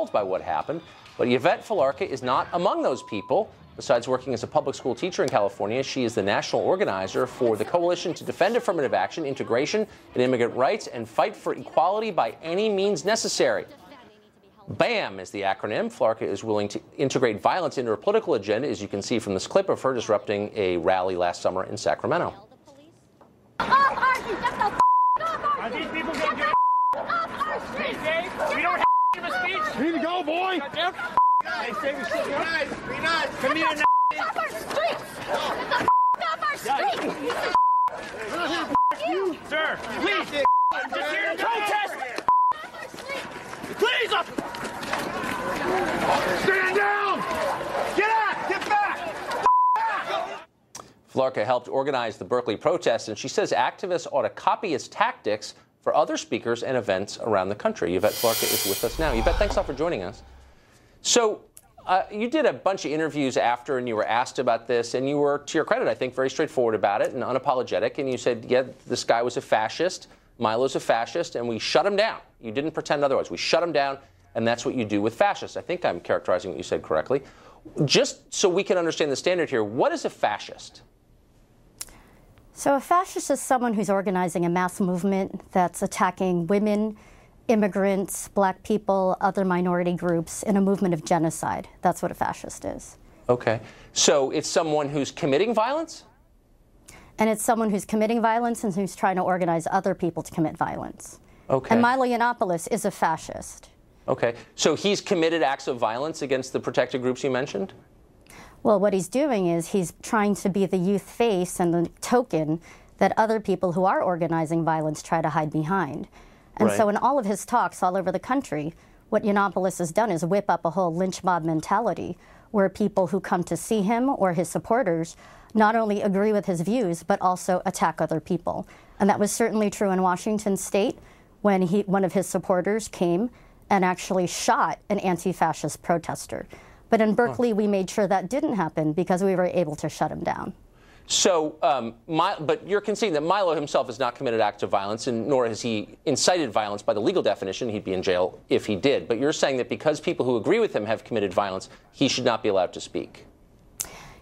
by what happened. But Yvette Felarca is not among those people. Besides working as a public school teacher in California, she is the national organizer for the Coalition to Defend Affirmative Action, Integration, and Immigrant Rights, and Fight for Equality by Any Means Necessary. BAM is the acronym. Felarca is willing to integrate violence into her political agenda, as you can see from this clip of her disrupting a rally last summer in Sacramento. Are these people going to get off our street? We don't have freedom of speech. Here you go, boy. Hey, save your shit. Be nice. Be nice. Come here now. Off our streets. Get the off our streets. You. Sir, please. Just here to protest. Please up. Stand down. Get out. Get back. Felarca helped organize the Berkeley protests, and she says activists ought to copy its tactics for other speakers and events around the country. Yvette Felarca is with us now. Yvette, thanks a lot for joining us. So you did a bunch of interviews after, and you were asked about this, and you were, to your credit, I think, very straightforward about it and unapologetic. And you said, yeah, this guy was a fascist, Milo's a fascist, and we shut him down. You didn't pretend otherwise. We shut him down, and that's what you do with fascists. I think I'm characterizing what you said correctly. Just so we can understand the standard here, what is a fascist? So a fascist is someone who's organizing a mass movement that's attacking women, immigrants, black people, other minority groups in a movement of genocide. That's what a fascist is. Okay. So it's someone who's committing violence? And it's someone who's committing violence and who's trying to organize other people to commit violence. Okay. And Milo Yiannopoulos is a fascist. Okay. So he's committed acts of violence against the protected groups you mentioned? Well, what he's doing is he's trying to be the youth face and the token that other people who are organizing violence try to hide behind. And so in all of his talks all over the country, what Yiannopoulos has done is whip up a whole lynch mob mentality where people who come to see him or his supporters not only agree with his views, but also attack other people. And that was certainly true in Washington State when one of his supporters came and actually shot an anti-fascist protester. But in Berkeley, we made sure that didn't happen because we were able to shut him down. So, but you're conceding that Milo himself has not committed acts of violence, and nor has he incited violence by the legal definition. He'd be in jail if he did. But you're saying that because people who agree with him have committed violence, he should not be allowed to speak.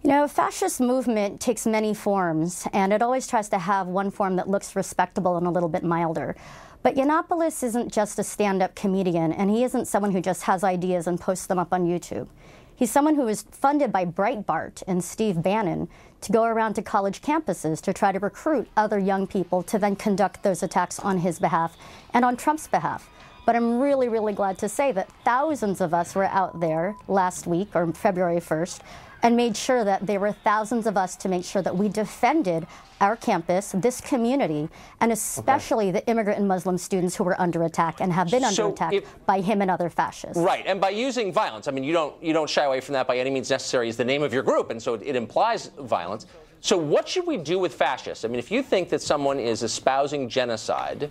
You know, fascist movement takes many forms, and it always tries to have one form that looks respectable and a little bit milder. But Yiannopoulos isn't just a stand-up comedian, and he isn't someone who just has ideas and posts them up on YouTube. He's someone who is funded by Breitbart and Steve Bannon to go around to college campuses to try to recruit other young people to then conduct those attacks on his behalf and on Trump's behalf. But I'm really, really glad to say that thousands of us were out there last week, or February 1st, and made sure that there were thousands of us to make sure that we defended our campus, this community, and especially the immigrant and Muslim students who were under attack and have been under attack by him and other fascists. Right, and by using violence, I mean, you don't shy away from that by any means necessary is the name of your group, and so it implies violence. So what should we do with fascists? I mean, if you think that someone is espousing genocide,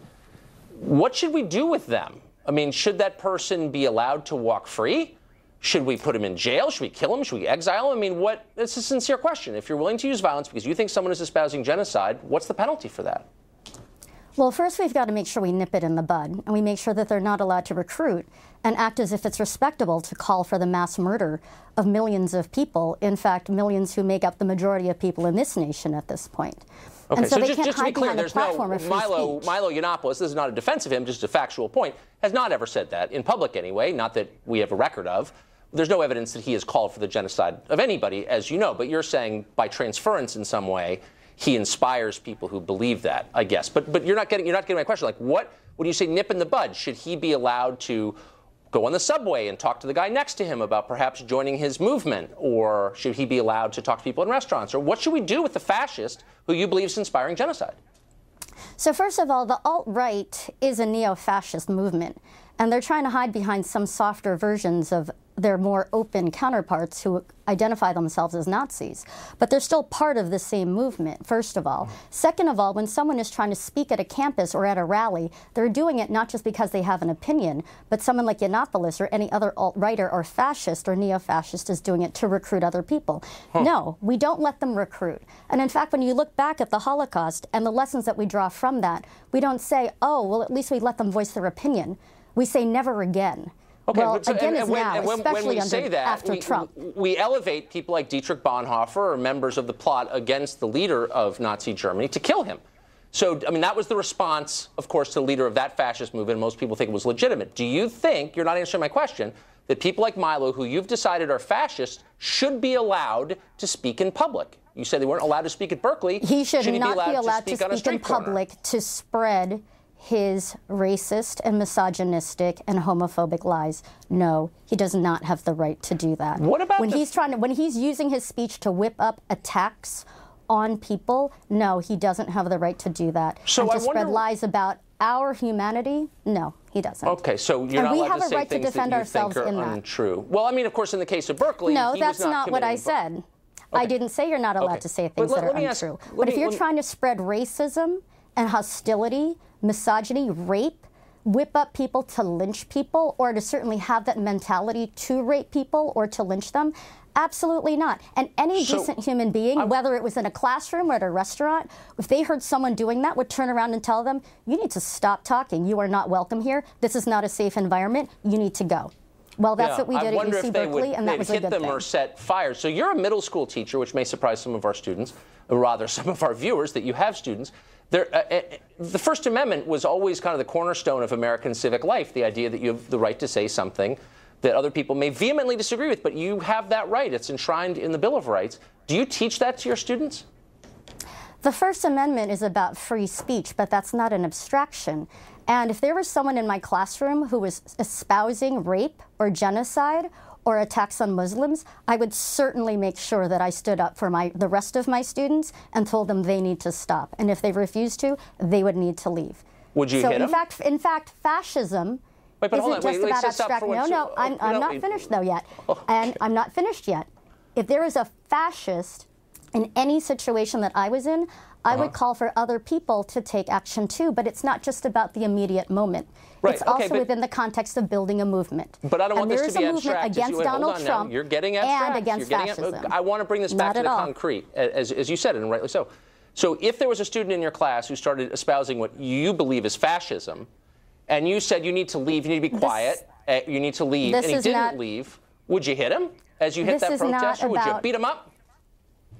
what should we do with them? I mean, should that person be allowed to walk free? Should we put him in jail? Should we kill him? Should we exile him? I mean, it's a sincere question. If you're willing to use violence because you think someone is espousing genocide, what's the penalty for that? Well, first we've got to make sure we nip it in the bud, and we make sure that they're not allowed to recruit and act as if it's respectable to call for the mass murder of millions of people, in fact, millions who make up the majority of people in this nation at this point. Okay, and so they just can't to be hide clear, behind the there's platform no of free Milo speech. Yiannopoulos, this is not a defense of him, just a factual point, has not ever said that, in public anyway, not that we have a record of. There's no evidence that he has called for the genocide of anybody, as you know, but you're saying by transference in some way, he inspires people who believe that, I guess. But you're not getting my question. Like, what would you say nip in the bud? Should he be allowed to go on the subway and talk to the guy next to him about perhaps joining his movement? Or should he be allowed to talk to people in restaurants? Or what should we do with the fascist who you believe is inspiring genocide? So first of all, the alt-right is a neo-fascist movement, and they're trying to hide behind some softer versions of their more open counterparts who identify themselves as Nazis. But they're still part of the same movement, first of all. Second of all, when someone is trying to speak at a campus or at a rally, they're doing it not just because they have an opinion, but someone like Yiannopoulos or any other alt-righter or fascist or neo-fascist is doing it to recruit other people. No, we don't let them recruit. And in fact, when you look back at the Holocaust and the lessons that we draw from that, we don't say, oh, well, at least we let them voice their opinion. We say never again. Okay, well, but so, again, and is when, now, and when, especially when we under, say that, after Trump. we elevate people like Dietrich Bonhoeffer or members of the plot against the leader of Nazi Germany to kill him. So, I mean, that was the response, of course, to the leader of that fascist movement. Most people think it was legitimate. Do you think, you're not answering my question, that people like Milo, who you've decided are fascists, should be allowed to speak in public? You said they weren't allowed to speak at Berkeley. He should not be allowed to speak in public to spread his racist and misogynistic and homophobic lies. No, he does not have the right to do that. What about when he's using his speech to whip up attacks on people? No, he doesn't have the right to do that. So and to I spread wonder, lies about our humanity? No, he doesn't. Okay, so you're not allowed to say things that you think are untrue. Well, I mean, of course, in the case of Berkeley, no, he that's was not not what I said. Okay. I didn't say you're not allowed to say things that are untrue. But if you're trying to spread racism and hostility, misogyny, rape, whip up people to lynch people, or to certainly have that mentality to rape people or to lynch them, absolutely not. And any decent human being, whether it was in a classroom or at a restaurant, if they heard someone doing that, would turn around and tell them, you need to stop talking. You are not welcome here. This is not a safe environment. You need to go. Well, that's what we did at UC Berkeley, and that was a good thing. Hit them or set fires. So you're a middle school teacher, which may surprise some of our students, or rather some of our viewers, that you have students. The First Amendment was always kind of the cornerstone of American civic life, the idea that you have the right to say something that other people may vehemently disagree with, but you have that right. It's enshrined in the Bill of Rights. Do you teach that to your students? The First Amendment is about free speech, but that's not an abstraction. And if there was someone in my classroom who was espousing rape or genocide or attacks on Muslims, I would certainly make sure that I stood up for the rest of my students and told them they need to stop. And if they refused to, they would need to leave. Would you hit them? In fact, fascism isn't just about abstract. No, I'm not finished though yet. And I'm not finished yet. If there is a fascist in any situation that I was in, I would call for other people to take action too, but it's not just about the immediate moment. Right. It's also within the context of building a movement. But I don't want this to be abstract. There is a movement against Donald Trump You're getting abstract. And against fascism. I want to bring this back to the concrete, as you said, and rightly so. So if there was a student in your class who started espousing what you believe is fascism, and you said you need to leave, you need to be quiet, you need to leave, and he didn't leave, would you hit him as you hit that protester? Would you beat him up?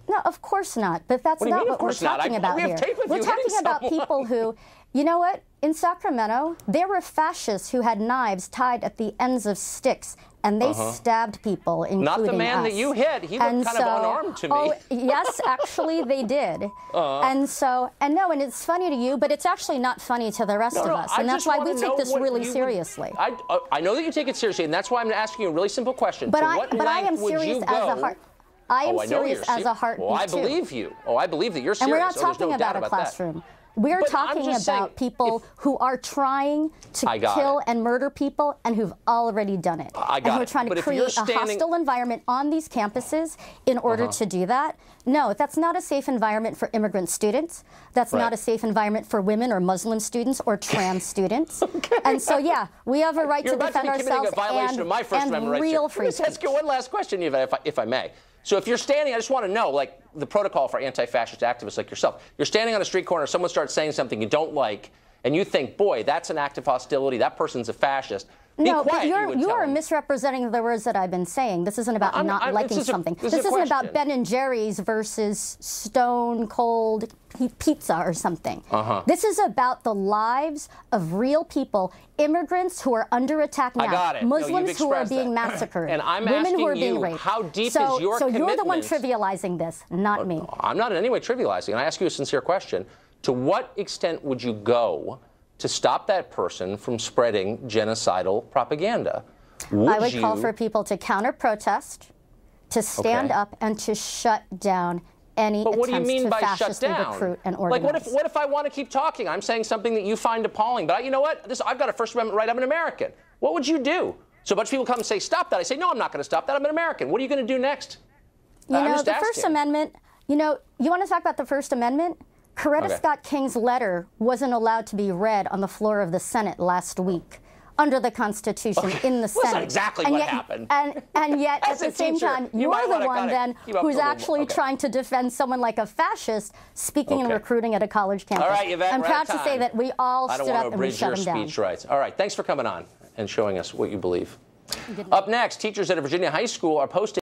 No, of course not. But that's not what we're talking about here. We're talking about people who, you know what? In Sacramento, there were fascists who had knives tied at the ends of sticks, and they stabbed people, including us. Not the man that you hit. He looked kind of unarmed to me. Oh, yes, actually, they did. And it's funny to you, but it's actually not funny to the rest of us. And that's why we take this really seriously. I know that you take it seriously, and that's why I'm asking you a really simple question. But I am serious as a heart. I am serious as a heartbeat, I believe you. Oh, I believe that you're serious. And we're not talking about a classroom. We're talking about people who are trying to kill and murder people and who've already done it. And who are trying to create a hostile environment on these campuses in order to do that. No, that's not a safe environment for immigrant students. That's not a safe environment for women or Muslim students or trans students. And so, yeah, we have a right to defend ourselves and real free speech. Let me ask you one last question, Yvette, if I may. So if you're standing, I just want to know, like, the protocol for anti-fascist activists like yourself. You're standing on a street corner, someone starts saying something you don't like, and you think, boy, that's an act of hostility, that person's a fascist. No, but you are misrepresenting the words that I've been saying. This isn't about not liking something. This isn't about Ben & Jerry's versus Stone Cold Pizza or something. This is about the lives of real people, immigrants who are under attack now, I got it. Muslims who are being massacred, and I'm women who are being you, raped. How deep is your So commitment? you're the one trivializing this, not me. I'm not in any way trivializing, and I ask you a sincere question. To what extent would you go to stop that person from spreading genocidal propaganda? I would call for people to counter-protest, to stand up, and to shut down any attempts to fascistly recruit and organize. Like, what if I want to keep talking? I'm saying something that you find appalling, but you know what? I've got a First Amendment right. I'm an American. What would you do? So a bunch of people come and say, stop that. I say, no, I'm not going to stop that. I'm an American. What are you going to do next? You know, the First Amendment, you want to talk about the First Amendment? Coretta Scott King's letter wasn't allowed to be read on the floor of the Senate last week under the Constitution in the Senate. That's exactly what happened. And yet, at the same time, you're the one then who's actually trying to defend someone like a fascist speaking and recruiting at a college campus. All right, Yvette, I'm proud to say that we all stood up and we shut him down. I don't want to abridge your speech rights. All right, thanks for coming on and showing us what you believe. Up next, teachers at a Virginia high school are posting